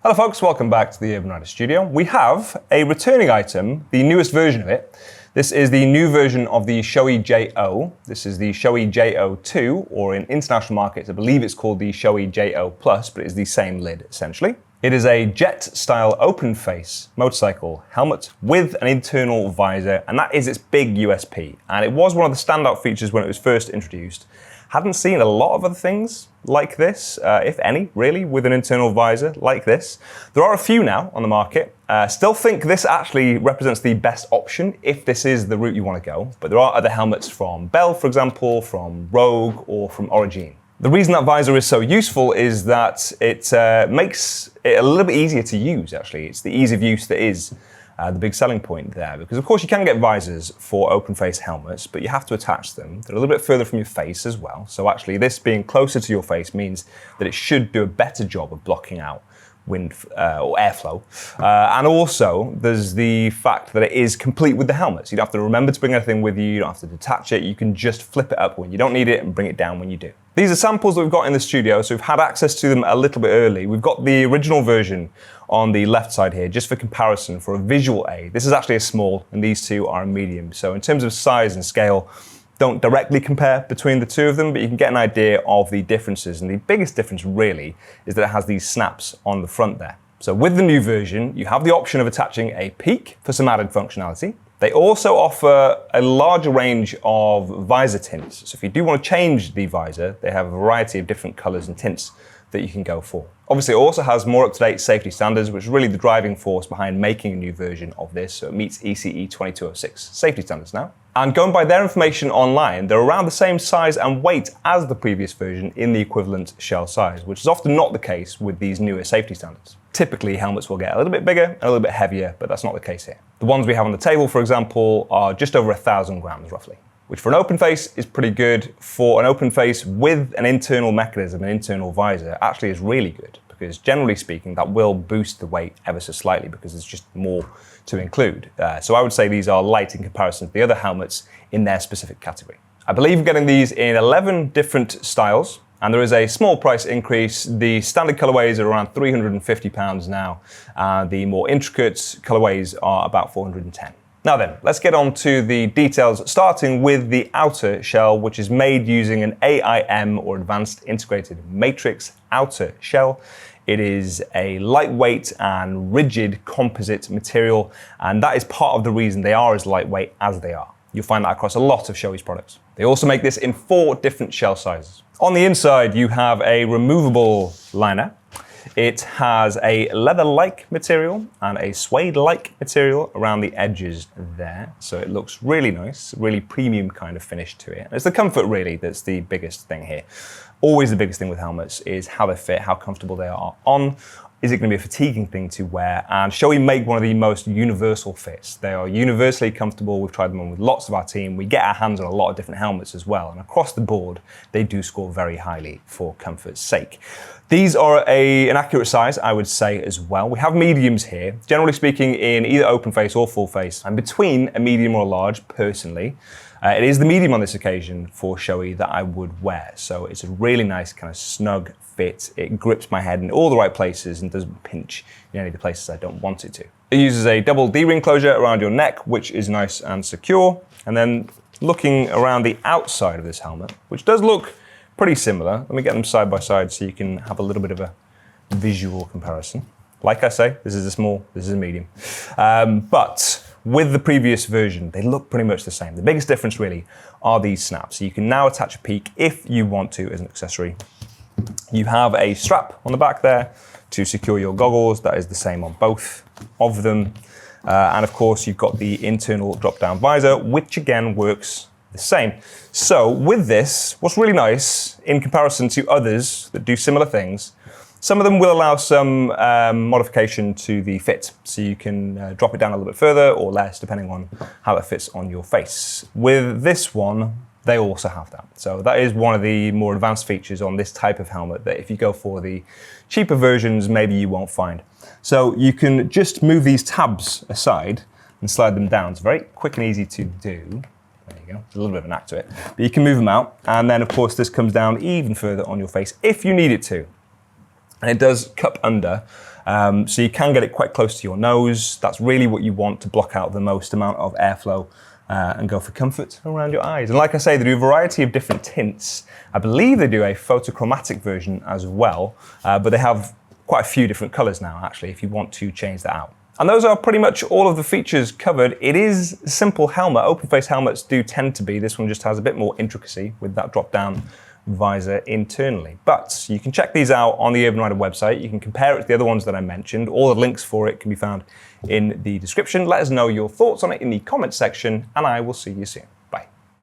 Hello folks, welcome back to the Urban Rider Studio. We have a returning item, the newest version of it. This is the new version of the Shoei J.O. This is the Shoei J.O2, or in international markets, I believe it's called the Shoei J.O+, but it's the same lid, essentially. It is a jet-style open-face motorcycle helmet with an internal visor, and that is its big USP. And it was one of the standout features when it was first introduced. Hadn't seen a lot of other things like this, if any, really, with an internal visor like this. There are a few now on the market. Still think this actually represents the best option if this is the route you want to go. But there are other helmets from Bell, for example, from Rogue, or from Origin. The reason that visor is so useful is that it makes it a little bit easier to use, actually. It's the ease of use that is the big selling point there, because of course you can get visors for open face helmets, but you have to attach them. They're a little bit further from your face as well. So actually this being closer to your face means that it should do a better job of blocking out wind or airflow. And also there's the fact that it is complete with the helmet. So you don't have to remember to bring anything with you. You don't have to detach it. You can just flip it up when you don't need it and bring it down when you do. These are samples that we've got in the studio, so we've had access to them a little bit early. We've got the original version on the left side here, just for comparison, for a visual aid. This is actually a small, and these two are a medium. So in terms of size and scale, don't directly compare between the two of them, but you can get an idea of the differences. And the biggest difference really is that it has these snaps on the front there. So with the new version, you have the option of attaching a peak for some added functionality. They also offer a larger range of visor tints. So if you do want to change the visor, they have a variety of different colors and tints that you can go for. Obviously, it also has more up-to-date safety standards, which is really the driving force behind making a new version of this. So it meets ECE 2206 safety standards now. And going by their information online, they're around the same size and weight as the previous version in the equivalent shell size, which is often not the case with these newer safety standards. Typically, helmets will get a little bit bigger and a little bit heavier, but that's not the case here. The ones we have on the table, for example, are just over 1,000 grams roughly, which for an open face is pretty good. For an open face with an internal mechanism, an internal visor, actually is really good, because generally speaking, that will boost the weight ever so slightly because there's just more to include. So I would say these are light in comparison to the other helmets in their specific category. I believe we're getting these in 11 different styles, and there is a small price increase. The standard colorways are around £350 now. The more intricate colorways are about 410. Now then, let's get on to the details, starting with the outer shell, which is made using an AIM, or Advanced Integrated Matrix outer shell. It is a lightweight and rigid composite material, and that is part of the reason they are as lightweight as they are. You'll find that across a lot of Shoei's products. They also make this in 4 different shell sizes. On the inside, you have a removable liner. It has a leather-like material and a suede-like material around the edges there. So it looks really nice, really premium kind of finish to it. And it's the comfort really that's the biggest thing here. Always the biggest thing with helmets is how they fit, how comfortable they are on. Is it going to be a fatiguing thing to wear? And Shoei make one of the most universal fits. They are universally comfortable. We've tried them on with lots of our team. We get our hands on a lot of different helmets as well. And across the board, they do score very highly for comfort's sake. These are an accurate size, I would say, as well. We have mediums here, generally speaking, in either open face or full face. I'm between a medium or a large, personally. It is the medium on this occasion for Shoei that I would wear. So it's a really nice kind of snug fit. It grips my head in all the right places and doesn't pinch in any of the places I don't want it to. It uses a double D-ring closure around your neck, which is nice and secure. And then looking around the outside of this helmet, which does look pretty similar. Let me get them side by side so you can have a little bit of a visual comparison. Like I say, this is a small, this is a medium. But with the previous version, they look pretty much the same. The biggest difference really are these snaps. So you can now attach a peak if you want to as an accessory. You have a strap on the back there to secure your goggles. That is the same on both of them. And of course, you've got the internal drop-down visor, which again works the same. So with this, what's really nice in comparison to others that do similar things, some of them will allow some modification to the fit. So you can drop it down a little bit further or less, depending on how it fits on your face. With this one, they also have that. So that is one of the more advanced features on this type of helmet that if you go for the cheaper versions, maybe you won't find. So you can just move these tabs aside and slide them down. It's very quick and easy to do. There you go, there's a little bit of a knack to it. But you can move them out. And then of course this comes down even further on your face if you need it to. And it does cup under So you can get it quite close to your nose. That's really what you want to block out the most amount of airflow and go for comfort around your eyes. And like I say, they do a variety of different tints. I believe they do a photochromatic version as well, but they have quite a few different colors now, actually, if you want to change that out. And those are pretty much all of the features covered. It is a simple helmet. Open face helmets do tend to be. This one just has a bit more intricacy with that drop-down visor internally. But you can check these out on the Urban Rider website. You can compare it to the other ones that I mentioned. All the links for it can be found in the description. Let us know your thoughts on it in the comments section, and I will see you soon.